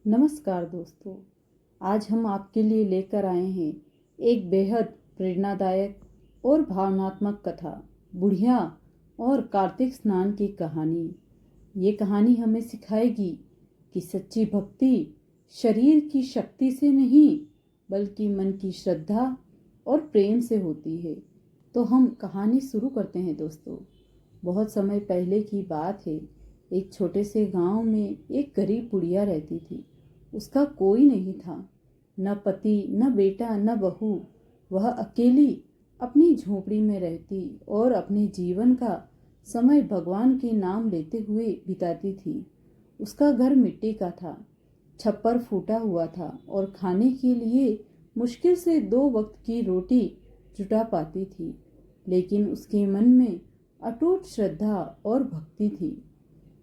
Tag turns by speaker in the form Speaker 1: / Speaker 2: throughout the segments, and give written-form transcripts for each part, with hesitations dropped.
Speaker 1: नमस्कार दोस्तों। आज हम आपके लिए लेकर आए हैं एक बेहद प्रेरणादायक और भावनात्मक कथा, बुढ़िया और कार्तिक स्नान की कहानी। ये कहानी हमें सिखाएगी कि सच्ची भक्ति शरीर की शक्ति से नहीं बल्कि मन की श्रद्धा और प्रेम से होती है। तो हम कहानी शुरू करते हैं दोस्तों। बहुत समय पहले की बात है। एक छोटे से गांव में एक गरीब बुढ़िया रहती थी। उसका कोई नहीं था, न पति, न बेटा, न बहू। वह अकेली अपनी झोपड़ी में रहती और अपने जीवन का समय भगवान के नाम लेते हुए बिताती थी। उसका घर मिट्टी का था, छप्पर फूटा हुआ था और खाने के लिए मुश्किल से 2 वक्त की रोटी जुटा पाती थी। लेकिन उसके मन में अटूट श्रद्धा और भक्ति थी।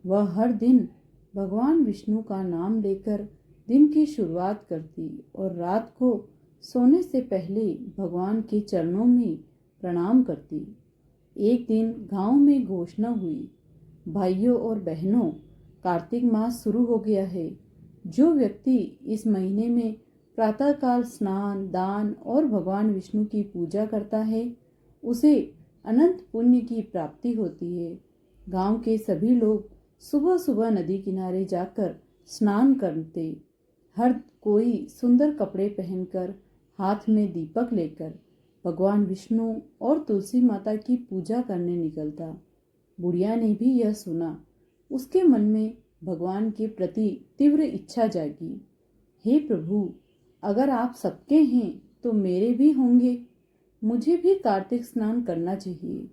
Speaker 1: वह हर दिन भगवान विष्णु का नाम लेकर दिन की शुरुआत करती और रात को सोने से पहले भगवान के चरणों में प्रणाम करती। एक दिन गांव में घोषणा हुई, भाइयों और बहनों, कार्तिक मास शुरू हो गया है। जो व्यक्ति इस महीने में प्रातःकाल स्नान, दान और भगवान विष्णु की पूजा करता है, उसे अनंत पुण्य की प्राप्ति होती है। गांव के सभी लोग सुबह सुबह नदी किनारे जाकर स्नान करते। हर कोई सुंदर कपड़े पहनकर, हाथ में दीपक लेकर भगवान विष्णु और तुलसी माता की पूजा करने निकलता। बुढ़िया ने भी यह सुना। उसके मन में भगवान के प्रति तीव्र इच्छा जागी। हे प्रभु, अगर आप सबके हैं तो मेरे भी होंगे। मुझे भी कार्तिक स्नान करना चाहिए।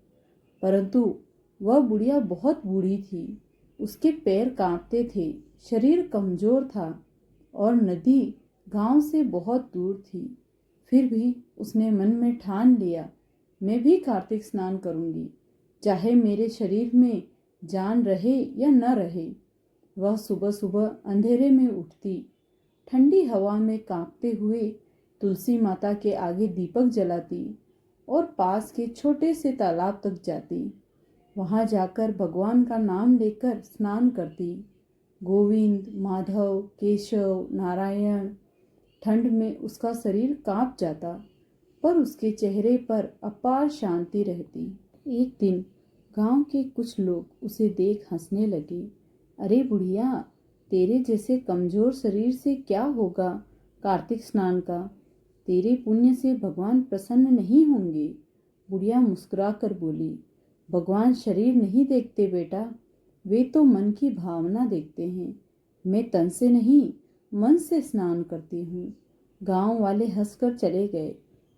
Speaker 1: परंतु वह बुढ़िया बहुत बूढ़ी थी। उसके पैर कांपते थे, शरीर कमजोर था और नदी गांव से बहुत दूर थी। फिर भी उसने मन में ठान लिया, मैं भी कार्तिक स्नान करूंगी, चाहे मेरे शरीर में जान रहे या न रहे। वह सुबह सुबह अंधेरे में उठती, ठंडी हवा में कांपते हुए तुलसी माता के आगे दीपक जलाती और पास के छोटे से तालाब तक जाती। वहां जाकर भगवान का नाम लेकर स्नान करती। गोविंद, माधव, केशव, नारायण। ठंड में उसका शरीर कांप जाता, पर उसके चेहरे पर अपार शांति रहती। एक दिन गांव के कुछ लोग उसे देख हंसने लगे। अरे बुढ़िया, तेरे जैसे कमजोर शरीर से क्या होगा कार्तिक स्नान का? तेरे पुण्य से भगवान प्रसन्न नहीं होंगे। बुढ़िया मुस्कुरा कर बोली, भगवान शरीर नहीं देखते बेटा, वे तो मन की भावना देखते हैं। मैं तन से नहीं, मन से स्नान करती हूँ। गांव वाले हंसकर चले गए,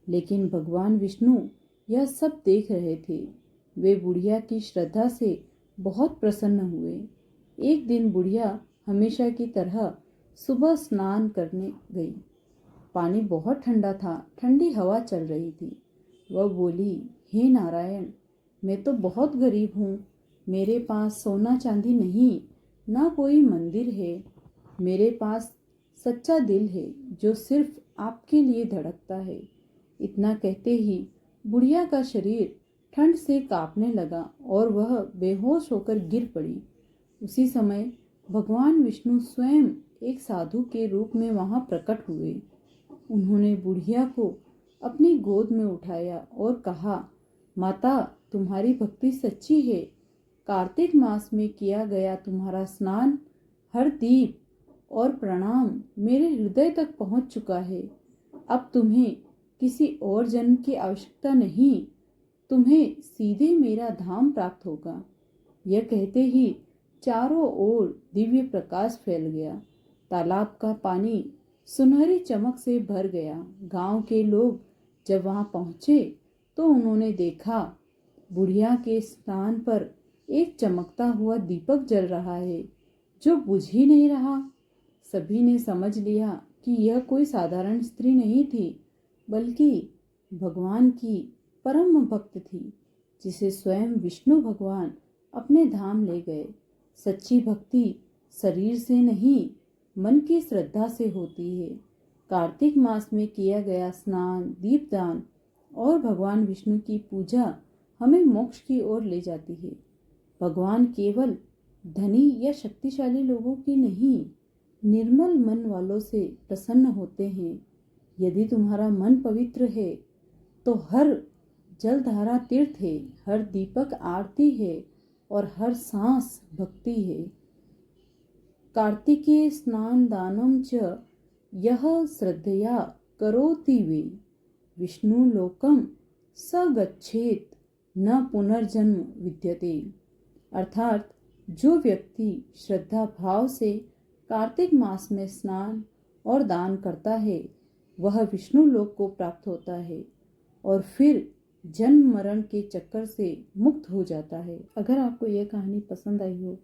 Speaker 1: लेकिन भगवान विष्णु यह सब देख रहे थे। वे बुढ़िया की श्रद्धा से बहुत प्रसन्न हुए। एक दिन बुढ़िया हमेशा की तरह सुबह स्नान करने गई। पानी बहुत ठंडा था, ठंडी हवा चल रही थी। वह बोली, हे नारायण, मैं तो बहुत गरीब हूँ। मेरे पास सोना चांदी नहीं, ना कोई मंदिर है। मेरे पास सच्चा दिल है जो सिर्फ आपके लिए धड़कता है। इतना कहते ही बुढ़िया का शरीर ठंड से कांपने लगा और वह बेहोश होकर गिर पड़ी। उसी समय भगवान विष्णु स्वयं एक साधु के रूप में वहां प्रकट हुए। उन्होंने बुढ़िया को अपनी गोद में उठाया और कहा, माता, तुम्हारी भक्ति सच्ची है। कार्तिक मास में किया गया तुम्हारा स्नान, हर दीप और प्रणाम मेरे हृदय तक पहुंच चुका है। अब तुम्हें किसी और जन्म की आवश्यकता नहीं, तुम्हें सीधे मेरा धाम प्राप्त होगा। यह कहते ही चारों ओर दिव्य प्रकाश फैल गया। तालाब का पानी सुनहरी चमक से भर गया। गांव के लोग जब वहां पहुंचे तो उन्होंने देखा, बुढ़िया के स्थान पर एक चमकता हुआ दीपक जल रहा है जो बुझ ही नहीं रहा। सभी ने समझ लिया कि यह कोई साधारण स्त्री नहीं थी, बल्कि भगवान की परम भक्त थी, जिसे स्वयं विष्णु भगवान अपने धाम ले गए। सच्ची भक्ति शरीर से नहीं, मन की श्रद्धा से होती है। कार्तिक मास में किया गया स्नान, दीपदान और भगवान विष्णु की पूजा हमें मोक्ष की ओर ले जाती है। भगवान केवल धनी या शक्तिशाली लोगों की नहीं, निर्मल मन वालों से प्रसन्न होते हैं। यदि तुम्हारा मन पवित्र है तो हर जलधारा तीर्थ है, हर दीपक आरती है और हर सांस भक्ति है। कार्तिकेय स्नान दानम च यह श्रद्धया करोति वे विष्णु लोकम स गच्छेत न पुनर्जन्म विद्यते। अर्थात जो व्यक्ति श्रद्धा भाव से कार्तिक मास में स्नान और दान करता है वह विष्णु लोक को प्राप्त होता है और फिर जन्म मरण के चक्कर से मुक्त हो जाता है। अगर आपको यह कहानी पसंद आई हो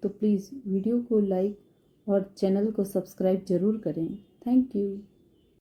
Speaker 1: तो प्लीज़ वीडियो को लाइक और चैनल को सब्सक्राइब जरूर करें। Thank you.